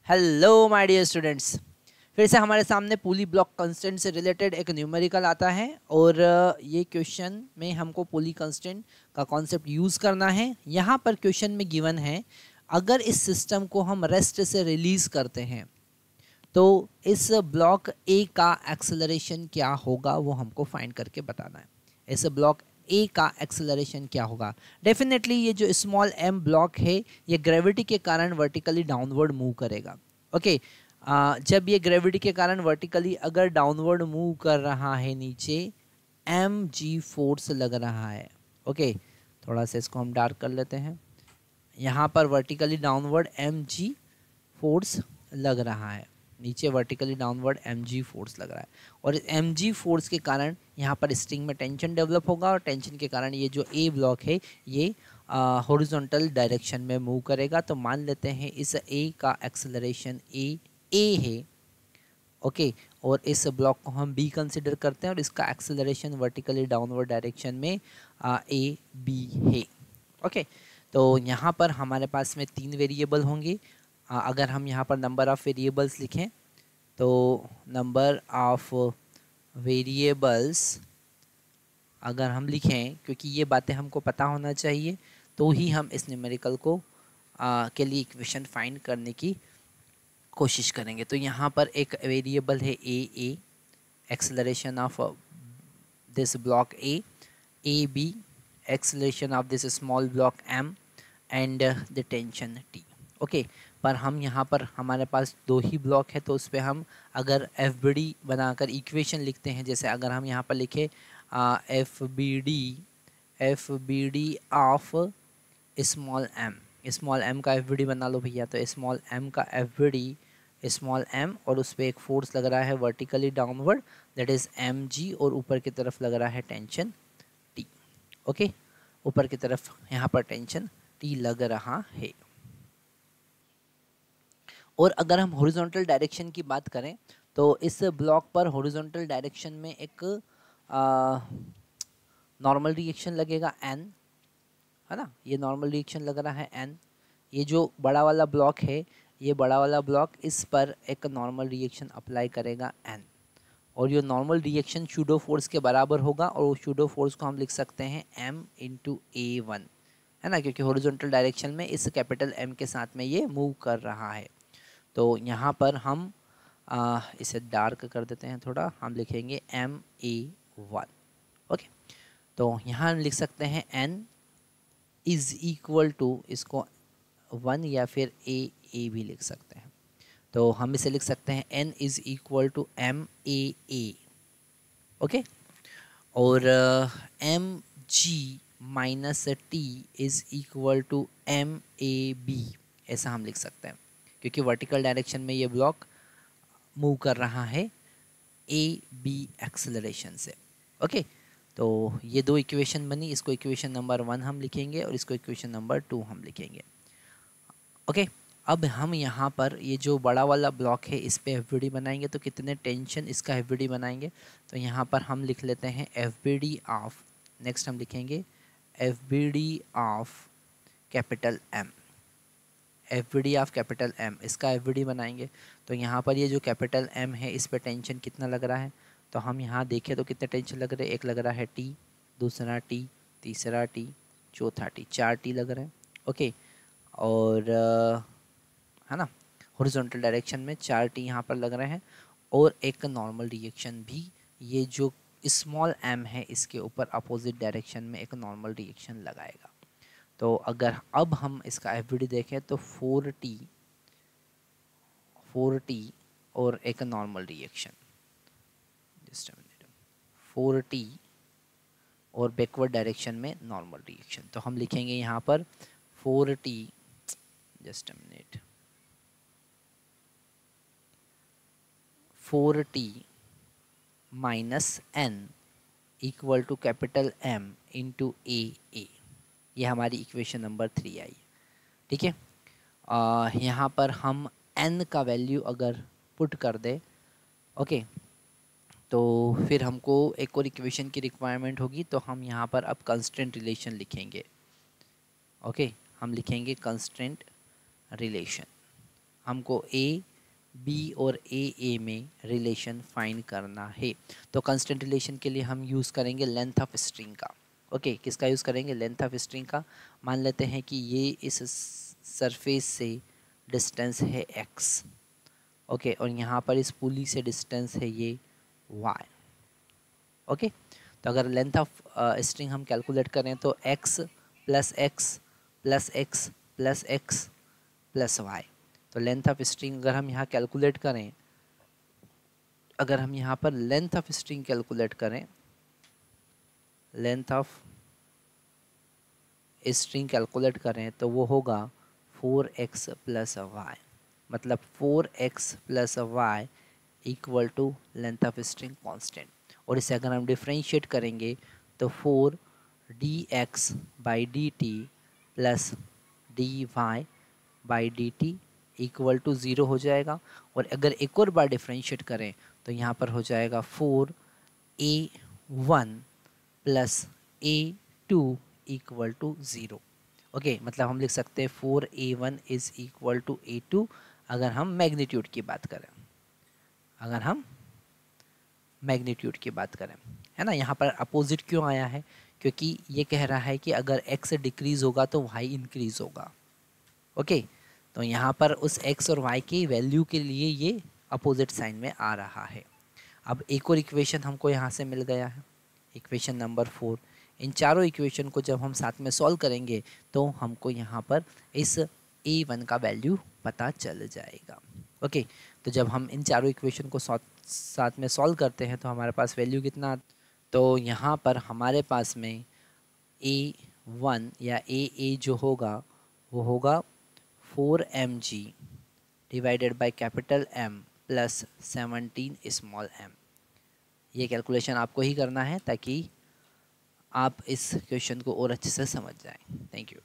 Hello my dear students, फिर से हमारे सामने पूली ब्लॉक कंस्टेंट से रिलेटेड एक न्यूमेरिकल आता है और ये क्वेश्चन में हमको पूली कंस्टेंट का कॉन्सेप्ट यूज़ करना है। यहाँ पर क्वेश्चन में गिवन है, अगर इस सिस्टम को हम रेस्ट से रिलीज़ करते हैं तो इस ब्लॉक ए का एक्सेलरेशन क्या होगा, वो हमको फाइंड करके बताना है। इस ब्लॉक ए का एक्सेलरेशन क्या होगा। डेफिनेटली ये जो स्मॉल एम ब्लॉक है ये ग्रेविटी के कारण वर्टिकली डाउनवर्ड मूव करेगा। ओके, जब ये ग्रेविटी के कारण वर्टिकली अगर डाउनवर्ड मूव कर रहा है नीचे, एम जी फोर्स लग रहा है। ओके, थोड़ा सा इसको हम डार्क कर लेते हैं। यहाँ पर vertically downward M G force लग रहा है, नीचे वर्टिकली डाउनवर्ड mg फोर्स लग रहा है और mg फोर्स के कारण यहाँ पर स्ट्रिंग में टेंशन डेवलप होगा और टेंशन के कारण ये जो ए ब्लॉक है ये हॉरिजॉन्टल डायरेक्शन में मूव करेगा। तो मान लेते हैं इस ए का एक्सेलरेशन ए है। ओके, और इस ब्लॉक को हम बी कंसिडर करते हैं और इसका एक्सेलरेशन वर्टिकली डाउनवर्ड डायरेक्शन में ए बी है। ओके, तो यहाँ पर हमारे पास में 3 वेरिएबल होंगे। अगर हम यहाँ पर नंबर ऑफ़ वेरिएबल्स लिखें तो नंबर ऑफ वेरिएबल्स अगर हम लिखें, क्योंकि ये बातें हमको पता होना चाहिए तो ही हम इस न्यूमेरिकल को के लिए इक्वेशन फाइंड करने की कोशिश करेंगे। तो यहाँ पर एक वेरिएबल है A acceleration of this block A B acceleration of this small block M and the tension T. Okay, पर हम यहाँ पर हमारे पास 2 ही ब्लॉक है तो उस पर हम अगर एफ बी डी बनाकर इक्वेशन लिखते हैं, जैसे अगर हम यहाँ पर लिखे F B D of small M का एफ बी डी बना लो भैया। तो स्मॉल एम का F B D small M और उस पर एक फोर्स लग रहा है vertically downward, that is M G, और ऊपर की तरफ लग रहा है टेंशन टी। ओके, ऊपर की तरफ यहाँ पर टेंशन टी लग रहा है। और अगर हम हॉरिजॉन्टल डायरेक्शन की बात करें तो इस ब्लॉक पर हॉरिजॉन्टल डायरेक्शन में एक नॉर्मल रिएक्शन लगेगा एन, है ना। ये नॉर्मल रिएक्शन लग रहा है एन। ये जो बड़ा वाला ब्लॉक है, ये बड़ा वाला ब्लॉक इस पर एक नॉर्मल रिएक्शन अप्लाई करेगा एन, और ये नॉर्मल रिएक्शन शूडो फोर्स के बराबर होगा और वो शूडो फोर्स को हम लिख सकते हैं एम इंटू ए वन, है ना, क्योंकि हॉरिजॉन्टल डायरेक्शन में इस कैपिटल एम के साथ में ये मूव कर रहा है। तो यहाँ पर हम इसे डार्क कर देते हैं थोड़ा, हम लिखेंगे एम ए वन। ओके, तो यहाँ हम लिख सकते हैं एन इज़ इक्वल टू, इसको 1 या फिर ए भी लिख सकते हैं। तो हम इसे लिख सकते हैं N is equal to M A. Okay, और M G minus T is equal to M A B, ऐसा हम लिख सकते हैं, क्योंकि वर्टिकल डायरेक्शन में ये ब्लॉक मूव कर रहा है ए बी एक्सेलरेशन से। ओके, तो ये 2 इक्वेशन बनी, इसको इक्वेशन नंबर 1 हम लिखेंगे और इसको इक्वेशन नंबर 2 हम लिखेंगे। ओके, अब हम यहाँ पर ये जो बड़ा वाला ब्लॉक है इस पे एफ बी डी बनाएंगे, तो कितने टेंशन इसका एफ बी डी बनाएंगे। तो यहाँ पर हम लिख लेते हैं F B D of, next हम लिखेंगे F B D of capital M, F B D of capital M, इसका एफ बी डी बनाएंगे। तो यहाँ पर ये जो कैपिटल एम है इस पर टेंशन कितना लग रहा है, तो हम यहाँ देखें तो कितने टेंशन लग रहे हैं। एक लग रहा है टी, दूसरा टी, तीसरा टी, चौथा टी, 4 टी लग रहे हैं। ओके, और है ना, हॉरिजॉन्टल डायरेक्शन में 4 टी यहाँ पर लग रहे हैं और एक नॉर्मल रिएक्शन भी, ये जो स्मॉल एम है इसके ऊपर अपोजिट डायरेक्शन में एक नॉर्मल रिएक्शन लगाएगा। तो अगर अब हम इसका एफ बी डी देखें तो 4T और एक normal reaction, just a minute, 4T और बैकवर्ड डायरेक्शन में नॉर्मल रिएक्शन। तो हम लिखेंगे यहाँ पर 4T, just a minute, 4T minus N equal to capital M into A, ये हमारी इक्वेशन नंबर 3 आई। ठीक है, यहाँ पर हम n का वैल्यू अगर पुट कर दे, ओके, तो फिर हमको एक और इक्वेशन की रिक्वायरमेंट होगी। तो हम यहाँ पर अब कंस्ट्रेंट रिलेशन लिखेंगे। ओके, हम लिखेंगे कंस्ट्रेंट रिलेशन। हमको ए बी और ए में रिलेशन फाइंड करना है। तो कांस्टेंट रिलेशन के लिए हम यूज़ करेंगे लेंथ ऑफ स्ट्रिंग का। ओके, किसका यूज़ करेंगे? लेंथ ऑफ स्ट्रिंग का। मान लेते हैं कि ये इस सरफेस से डिस्टेंस है x, ओके, और यहाँ पर इस पुली से डिस्टेंस है ये y। ओके, तो अगर लेंथ ऑफ स्ट्रिंग हम कैलकुलेट करें तो x plus x plus x plus x plus y. तो लेंथ ऑफ स्ट्रिंग अगर हम यहाँ कैलकुलेट करें, अगर हम यहाँ पर लेंथ ऑफ स्ट्रिंग कैलकुलेट करें, लेंथ ऑफ स्ट्रिंग कैलकुलेट करें तो वो होगा 4x प्लस वाई, मतलब 4x plus y equal to length of string constant. और इसे अगर हम डिफ्रेंशिएट करेंगे तो 4 dx by D T plus dy by D T equal to 0 हो जाएगा। और अगर एक और बार डिफ्रेंशिएट करें तो यहाँ पर हो जाएगा 4a1 plus a2 equal to 0। Okay, मतलब हम लिख सकते हैं 4a1 is equal to a2 अगर हम मैग्नीट्यूड की बात करें, अगर हम मैग्नीट्यूड की बात करें, है ना। यहाँ पर अपोजिट क्यों आया है? क्योंकि ये कह रहा है कि अगर x डिक्रीज़ होगा तो y इंक्रीज़ होगा। ओके, तो यहाँ पर उस x और y की वैल्यू के लिए ये अपोजिट साइन में आ रहा है। अब एक और इक्वेशन हमको यहाँ से मिल गया है, इक्वेशन नंबर 4। इन चारों इक्वेशन को जब हम साथ में सॉल्व करेंगे तो हमको यहाँ पर इस a1 का वैल्यू पता चल जाएगा। ओके, तो जब हम इन चारों इक्वेशन को साथ में सॉल्व करते हैं तो हमारे पास वैल्यू कितना, तो यहाँ पर हमारे पास में a1 या a जो होगा वो होगा 4mg divided by capital M plus 17 small m। ये कैलकुलेशन आपको ही करना है ताकि आप इस क्वेश्चन को और अच्छे से समझ जाएं। Thank you.